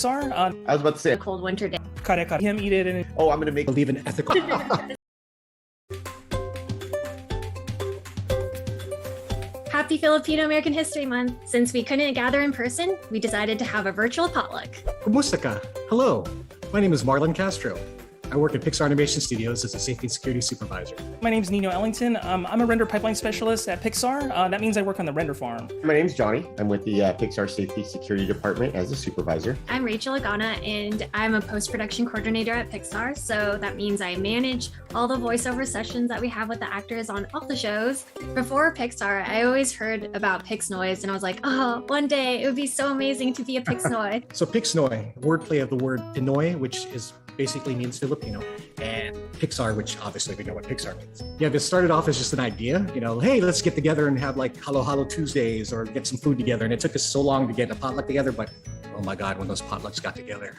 Pixar. I was about to say, A cold winter day. Kare kare. Him eat it and oh, I'm going to make Believe in ethical. Happy Filipino American History Month. Since we couldn't gather in person, we decided to have a virtual potluck. Kumusta ka? Hello, my name is Marlon Castro. I work at Pixar Animation Studios as a safety and security supervisor. my name's Nino Ellington. I'm a render pipeline specialist at Pixar. That means I work on the render farm. My name's Johnny. I'm with the Pixar Safety Security Department as a supervisor. I'm Rachel Agana, and I'm a post-production coordinator at Pixar. So that means I manage all the voiceover sessions that we have with the actors on all the shows. Before Pixar, I always heard about Pixnoise, and I was like, oh, one day it would be so amazing to be a Pixnoy. So Pixnoy, wordplay of the word Pinoy, which is basically means Filipino, and Pixar, which obviously we know what Pixar means. Yeah, this started off as just an idea, hey, let's get together and have like Halo Halo Tuesdays or get some food together. And it took us so long to get a potluck together, but oh my God, when those potlucks got together.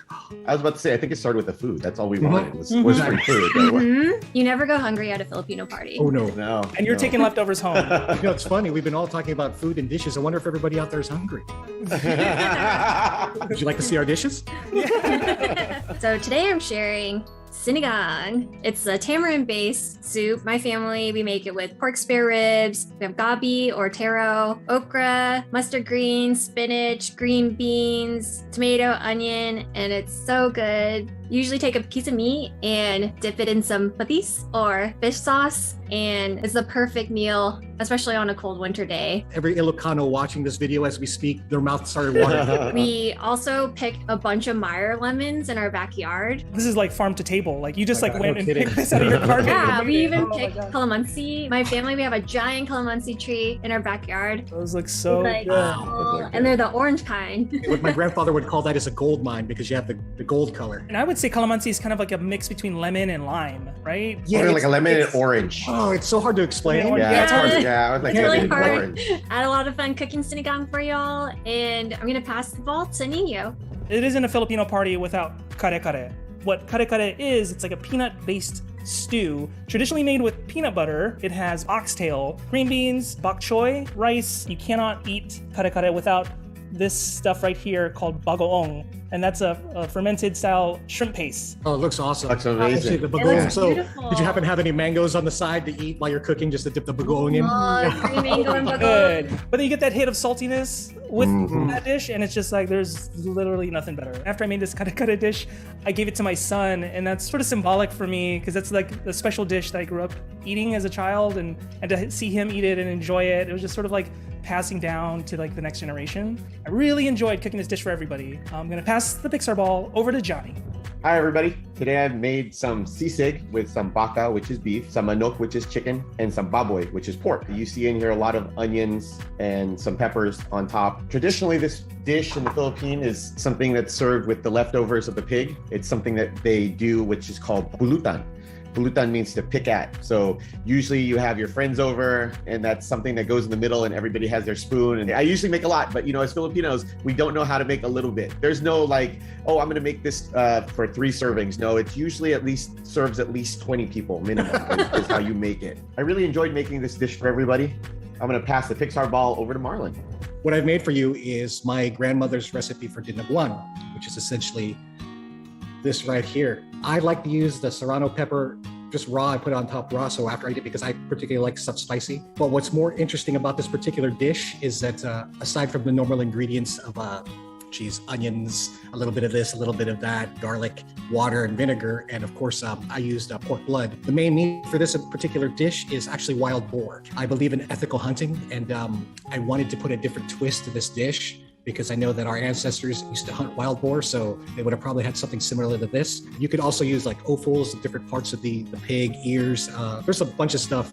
I was about to say, I think it started with the food. That's all we wanted was free food. You never go hungry at a Filipino party. Oh no. No. And you're taking leftovers home. It's funny. We've been all talking about food and dishes. I wonder if everybody out there is hungry. Would you like to see our dishes? So today I'm sharing sinigang. It's a tamarind-based soup. My family, we make it with pork spare ribs. We have gabi or taro, okra, mustard greens, spinach, green beans, tomato, onion, and it's so good. Usually take a piece of meat and dip it in some patis or fish sauce, and it's the perfect meal, especially on a cold winter day. Every Ilocano watching this video as we speak, their mouth started watering. We also picked a bunch of Meyer lemons in our backyard. This is like farm to table. Like you just like God, went no and kidding. picked this out of your garden. Yeah, we even Oh my picked God. calamansi. My family, we have a giant calamansi tree in our backyard. Those look so Like, good. oh, and they're the orange kind. What my grandfather would call that is a gold mine because you have the gold color. And I would say calamansi is kind of like a mix between lemon and lime, right? Yeah, like it's- a lemon and it's- orange. Oh, it's so hard to explain. Yeah, Yeah, it's hard. Yeah. Yeah, I was like, It's really lemon and hard. orange. I had a lot of fun cooking sinigang for y'all, and I'm gonna pass the ball to Nino. It isn't a Filipino party without kare kare. What kare kare is, it's like a peanut-based stew, traditionally made with peanut butter. It has oxtail, green beans, bok choy, rice. You cannot eat kare kare without this stuff right here called bagoong, and that's a fermented style shrimp paste. Oh, it looks awesome. Looks Actually, amazing. the It bagoong. looks So, beautiful. did you happen to have any mangoes on the side to eat while you're cooking, just to dip the bagoong in? Oh, green mango and bagoong. Good. But then you get that hit of saltiness with Mhm. that dish, and it's just like there's literally nothing better. After I made this kare kare dish, I gave it to my son, and that's sort of symbolic for me because that's like a special dish that I grew up eating as a child, and to see him eat it and enjoy it, it was just sort of like passing down to like the next generation. I really enjoyed cooking this dish for everybody. I'm gonna pass the Pixar ball over to Johnny. Hi, everybody. Today I've made some sisig with some baka, which is beef, some manok, which is chicken, and some baboy, which is pork. You see in here a lot of onions and some peppers on top. Traditionally, this dish in the Philippines is something that's served with the leftovers of the pig. It's something that they do, which is called pulutan. Pulutan means to pick at. So usually you have your friends over and that's something that goes in the middle and everybody has their spoon. And I usually make a lot, but as Filipinos, we don't know how to make a little bit. There's no like, oh, I'm gonna make this for 3 servings. No, it's usually serves at least 20 people minimum is how you make it. I really enjoyed making this dish for everybody. I'm gonna pass the Pixar ball over to Marlon. What I've made for you is my grandmother's recipe for dinaguan, which is essentially this right here. I like to use the serrano pepper just raw. I put it on top raw, so after I eat it, because I particularly like stuff spicy. But what's more interesting about this particular dish is that aside from the normal ingredients of onions, a little bit of this, a little bit of that, garlic, water, and vinegar, and of course, I used pork blood. The main meat for this particular dish is actually wild boar. I believe in ethical hunting, and I wanted to put a different twist to this dish because I know that our ancestors used to hunt wild boar, so they would have probably had something similar to this. You could also use like offals, different parts of the pig, ears. There's a bunch of stuff.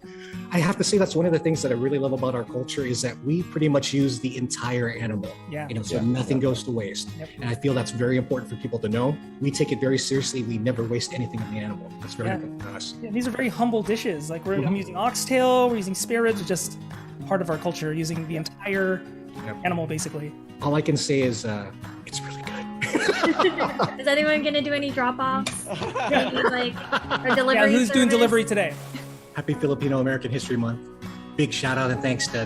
I have to say that's one of the things that I really love about our culture is that we pretty much use the entire animal. Yeah. So nothing goes to waste. Yep. And I feel that's very important for people to know. We take it very seriously. We never waste anything on the animal. That's very Yeah. important to us. Yeah, these are very humble dishes. Like I'm using oxtail, we're using spare ribs, just part of our culture, using the entire animal basically. All I can say is it's really good. Is anyone gonna do any drop-offs? Maybe like or delivery? Yeah, who's doing service? delivery today? Happy Filipino American History Month. Big shout out and thanks to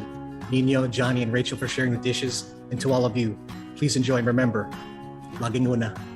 Nino, Johnny, and Rachel for sharing the dishes. And to all of you, please enjoy and remember, laging una.